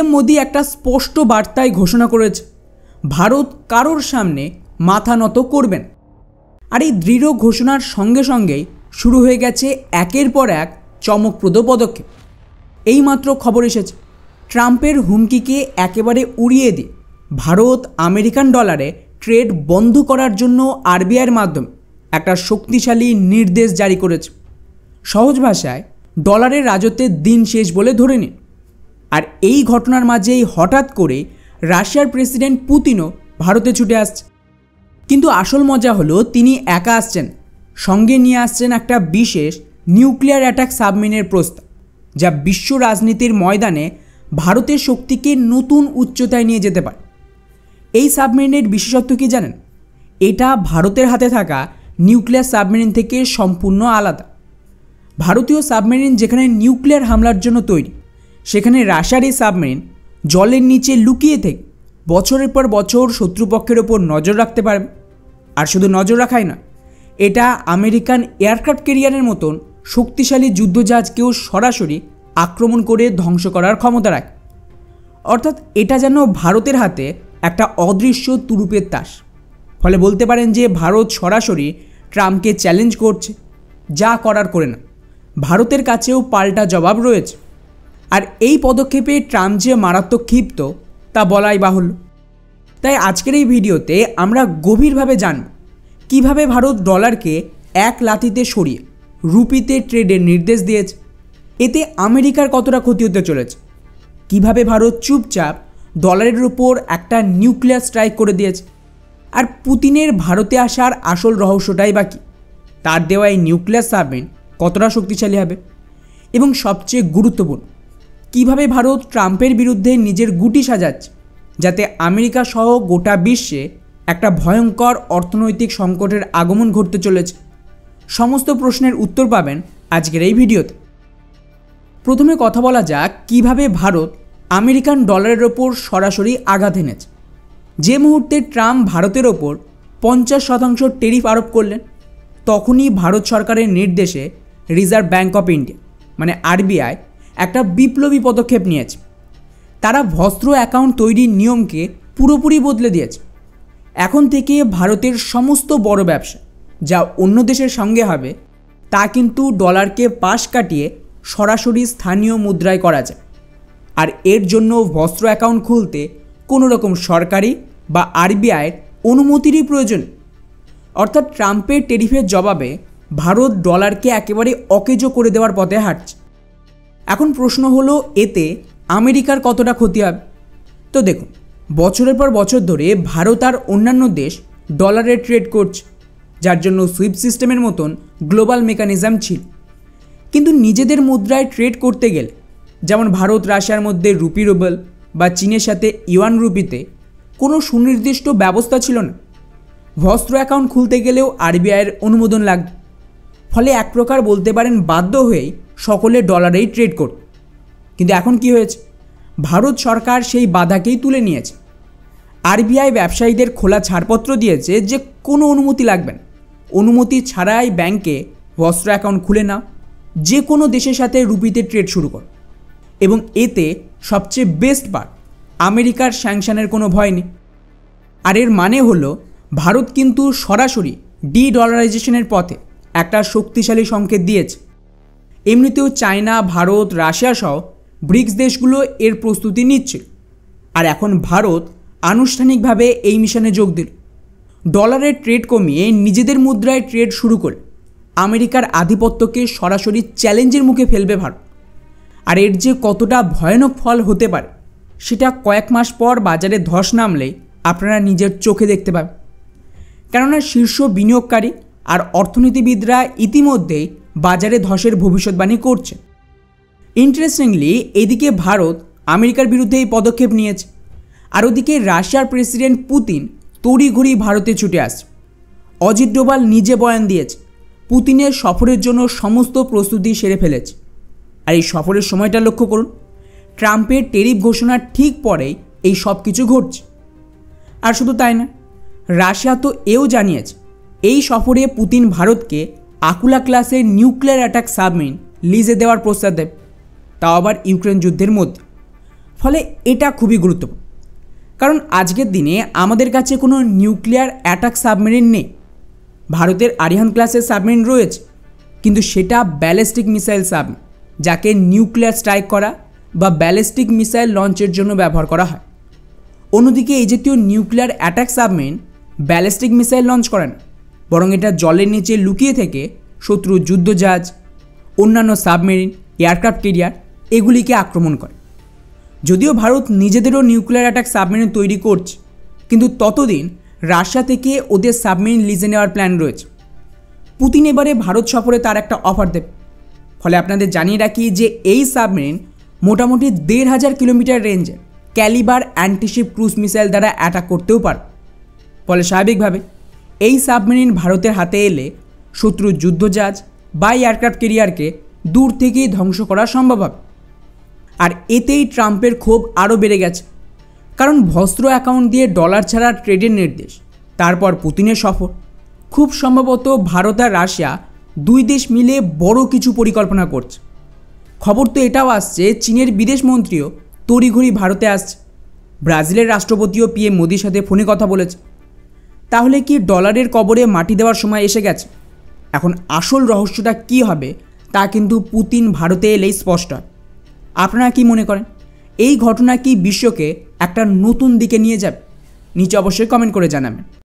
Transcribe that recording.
PM Modi একটা স্পষ্ট বার্তায় ঘোষণা করেছে, ভারত কারোর সামনে মাথা নত করবেন। আর এই দৃঢ় ঘোষণার সঙ্গে সঙ্গেই শুরু হয়ে গেছে একের পর এক চমকপ্রদ পদক্ষেপ। এইমাত্র খবর এসেছে, ট্রাম্পের হুমকিকে একেবারে উড়িয়ে দিয়ে ভারত আমেরিকান ডলারে ট্রেড বন্ধ করার জন্য আরবিআইয়ের মাধ্যমে একটা শক্তিশালী নির্দেশ জারি করেছে। সহজ ভাষায় ডলারের রাজত্বের দিন শেষ বলে ধরে নিন। আর এই ঘটনার মাঝেই হঠাৎ করে রাশিয়ার প্রেসিডেন্ট পুতিনও ভারতে ছুটে আসছে। কিন্তু আসল মজা হলো, তিনি একা আসছেন, সঙ্গে নিয়ে আসছেন একটা বিশেষ নিউক্লিয়ার অ্যাটাক সাবমেরিনের প্রস্তাব, যা বিশ্ব রাজনীতির ময়দানে ভারতের শক্তিকে নতুন উচ্চতায় নিয়ে যেতে পারে। এই সাবমেরিনের বিশেষত্ব কি জানেন? এটা ভারতের হাতে থাকা নিউক্লিয়ার সাবমেরিন থেকে সম্পূর্ণ আলাদা। ভারতীয় সাবমেরিন যেখানে নিউক্লিয়ার হামলার জন্য তৈরি, সেখানে রাশিয়ার এই সাবমেরিন জলের নিচে লুকিয়ে থেকে বছরের পর বছর শত্রুপক্ষের ওপর নজর রাখতে পারবে। আর শুধু নজর রাখাই না, এটা আমেরিকান এয়ারক্রাফট ক্যারিয়ারের মতন শক্তিশালী যুদ্ধজাহাজকেও সরাসরি আক্রমণ করে ধ্বংস করার ক্ষমতা রাখে। অর্থাৎ এটা যেন ভারতের হাতে একটা অদৃশ্য তুরুপের তাস। ফলে বলতে পারেন যে ভারত সরাসরি ট্রাম্পকে চ্যালেঞ্জ করছে, যা করার করে না। ভারতের কাছেও পাল্টা জবাব রয়েছে। আর এই পদক্ষেপে ট্রাম্প যে মারাত্মক ক্ষিপ্ত তা বলাই বাহুল্য। তাই আজকের এই ভিডিওতে আমরা গভীরভাবে জানব কিভাবে ভারত ডলারকে এক লাথিতে সরিয়ে রুপিতে ট্রেডের নির্দেশ দিয়েছে, এতে আমেরিকার কতটা ক্ষতি হতে চলেছে, কিভাবে ভারত চুপচাপ ডলারের উপর একটা নিউক্লিয়ার স্ট্রাইক করে দিয়েছে, আর পুতিনের ভারতে আসার আসল রহস্যটাই বাকি, তার দেওয়া এই নিউক্লিয়ার সাবমেরিন কতটা শক্তিশালী হবে, এবং সবচেয়ে গুরুত্বপূর্ণ কিভাবে ভারত ট্রাম্পের বিরুদ্ধে নিজের গুটি সাজাচ্ছে, যাতে আমেরিকা সহ গোটা বিশ্বে একটা ভয়ঙ্কর অর্থনৈতিক সংকটের আগমন ঘটতে চলেছে। সমস্ত প্রশ্নের উত্তর পাবেন আজকের এই ভিডিওতে। প্রথমে কথা বলা যাক কিভাবে ভারত আমেরিকান ডলারের ওপর সরাসরি আঘাত এনেছে। যে মুহূর্তে ট্রাম্প ভারতের ওপর 50% ট্যারিফ আরোপ করলেন, তখনই ভারত সরকারের নির্দেশে রিজার্ভ ব্যাঙ্ক অফ ইন্ডিয়া মানে আরবিআই একটা বিপ্লবী পদক্ষেপ নিয়েছে। তারা ভস্ত্র অ্যাকাউন্ট তৈরির নিয়মকে পুরোপুরি বদলে দিয়েছে। এখন থেকে ভারতের সমস্ত বড় ব্যবসা যা অন্য দেশের সঙ্গে হবে, তা কিন্তু ডলারকে পাশ কাটিয়ে সরাসরি স্থানীয় মুদ্রায় করা যায়। আর এর জন্য ভস্ত্র অ্যাকাউন্ট খুলতে কোনো রকম সরকারি বা আরবিআইয়ের অনুমতিরই প্রয়োজন। অর্থাৎ ট্রাম্পের ট্যারিফের জবাবে ভারত ডলারকে একেবারে অকেজো করে দেওয়ার পথে হাঁটছে। এখন প্রশ্ন হলো, এতে আমেরিকার কতটা ক্ষতি হবে? তো দেখুন, বছরের পর বছর ধরে ভারত আর অন্যান্য দেশ ডলারে ট্রেড করছে, যার জন্য সুইফট সিস্টেমের মতন গ্লোবাল মেকানিজম ছিল। কিন্তু নিজেদের মুদ্রায় ট্রেড করতে গেলে, যেমন ভারত রাশিয়ার মধ্যে রুপি রুবেল বা চীনের সাথে ইউয়ান রুপিতে, কোনো সুনির্দিষ্ট ব্যবস্থা ছিল না। ভস্ত্র অ্যাকাউন্ট খুলতে গেলেও আরবিআইয়ের অনুমোদন লাগত। ফলে এক প্রকার বলতে পারেন বাধ্য হয়েই সকলে ডলারেই ট্রেড করত। কিন্তু এখন কি হয়েছে? ভারত সরকার সেই বাধাকেই তুলে নিয়েছে। আরবিআই ব্যবসায়ীদের খোলা ছাড়পত্র দিয়েছে যে কোনো অনুমতি লাগবে না, অনুমতি ছাড়াই ব্যাংকে ভস্ত্র অ্যাকাউন্ট খুলে নাও, যে কোনো দেশের সাথে রুপিতে ট্রেড শুরু করো। এবং এতে সবচেয়ে বেস্ট পার্ট, আমেরিকার স্যাংশনের কোনো ভয় নেই। আর এর মানে হলো ভারত কিন্তু সরাসরি ডি-ডলারাইজেশনের পথে একটা শক্তিশালী সংকেত দিয়েছে। এমনিতেও চায়না, ভারত, রাশিয়া সহ ব্রিক্স দেশগুলো এর প্রস্তুতি নিচ্ছিল। আর এখন ভারত আনুষ্ঠানিকভাবে এই মিশনে যোগ দিল। ডলারের ট্রেড কমিয়ে নিজেদের মুদ্রায় ট্রেড শুরু করে আমেরিকার আধিপত্যকে সরাসরি চ্যালেঞ্জের মুখে ফেলবে ভারত। আর এর যে কতটা ভয়ানক ফল হতে পারে, সেটা কয়েক মাস পর বাজারে ধস নামলেই আপনারা নিজের চোখে দেখতে পাবেন। কেননা শীর্ষ বিনিয়োগকারী আর অর্থনীতিবিদরা ইতিমধ্যেই বাজারে ধসের ভবিষ্যৎবাণী করছে। ইন্টারেস্টিংলি, এদিকে ভারত আমেরিকার বিরুদ্ধে এই পদক্ষেপ নিয়েছে, আর ওদিকে রাশিয়ার প্রেসিডেন্ট পুতিন তড়িঘড়ি ভারতে ছুটে আসছে। অজিত ডোভাল নিজে বয়ান দিয়েছে পুতিনের সফরের জন্য সমস্ত প্রস্তুতি সেরে ফেলেছে। আর এই সফরের সময়টা লক্ষ্য করুন, ট্রাম্পের ট্যারিফ ঘোষণার ঠিক পরেই এই সব কিছু ঘটছে। আর শুধু তাই না, রাশিয়া তো এও জানিয়েছে এই সফরে পুতিন ভারতকে আকুলা ক্লাসের নিউক্লিয়ার অ্যাটাক সাবমেরিন লিজে দেওয়ার প্রস্তাব দেবে, তাও আবার ইউক্রেন যুদ্ধের মধ্যে। ফলে এটা খুবই গুরুত্বপূর্ণ, কারণ আজকের দিনে আমাদের কাছে কোনো নিউক্লিয়ার অ্যাটাক সাবমেরিন নেই। ভারতের আরিহান ক্লাসের সাবমেরিন রয়েছে, কিন্তু সেটা ব্যালিস্টিক মিসাইল সাবমেরিন, যাকে নিউক্লিয়ার স্ট্রাইক করা বা ব্যালিস্টিক মিসাইল লঞ্চের জন্য ব্যবহার করা হয়। অন্যদিকে এই জাতীয় nuclear attack submarine ballistic missile launch করে না, বরং এটা জলের নিচে লুকিয়ে থেকে শত্রুর যুদ্ধজাহাজ, অন্যান্য সাবমেরিন, এয়ারক্রাফট ক্যারিয়ার এগুলিকে আক্রমণ করে। যদিও ভারত নিজেদেরও নিউক্লিয়ার অ্যাটাক সাবমেরিন তৈরি করছে, কিন্তু ততদিন রাশিয়া থেকে ওদের সাবমেরিন লিজে নেওয়ার প্ল্যান রয়েছে। পুতিন এবারে ভারত সফরে তার একটা অফার দেবে। ফলে আপনাদের জানিয়ে রাখি যে এই সাবমেরিন মোটামুটি ১,৫০০ কিলোমিটার রেঞ্জের ক্যালিবার অ্যান্টিশিপ ক্রুজ মিসাইল দ্বারা অ্যাটাক করতেও পারে। ফলে স্বাভাবিকভাবে এই সাবমেরিন ভারতের হাতে এলে শত্রুর যুদ্ধজাহাজ বা এয়ারক্রাফট ক্যারিয়ারকে দূর থেকেই ধ্বংস করা সম্ভব হবে। আর এতেই ট্রাম্পের ক্ষোভ আরও বেড়ে গেছে, কারণ ভস্ত্র অ্যাকাউন্ট দিয়ে ডলার ছাড়া ট্রেডের নির্দেশ, তারপর পুতিনের সফর। খুব সম্ভবত ভারত আর রাশিয়া দুই দেশ মিলে বড় কিছু পরিকল্পনা করছে। খবর তো এটাও আসছে চীনের বিদেশ মন্ত্রীও তড়িঘড়ি ভারতে আসছে। ব্রাজিলের রাষ্ট্রপতিও পিএম মোদির সাথে ফোনে কথা বলেছে। তাহলে কি ডলারের কবরে মাটি দেওয়ার সময় এসে গেছে? এখন আসল রহস্যটা কী হবে তা কিন্তু পুতিন ভারতে এলেই স্পষ্ট হয়। আপনারা কি মনে করেন, এই ঘটনা কি বিশ্বকে একটা নতুন দিকে নিয়ে যাবে? নিচে অবশ্যই কমেন্ট করে জানাবেন।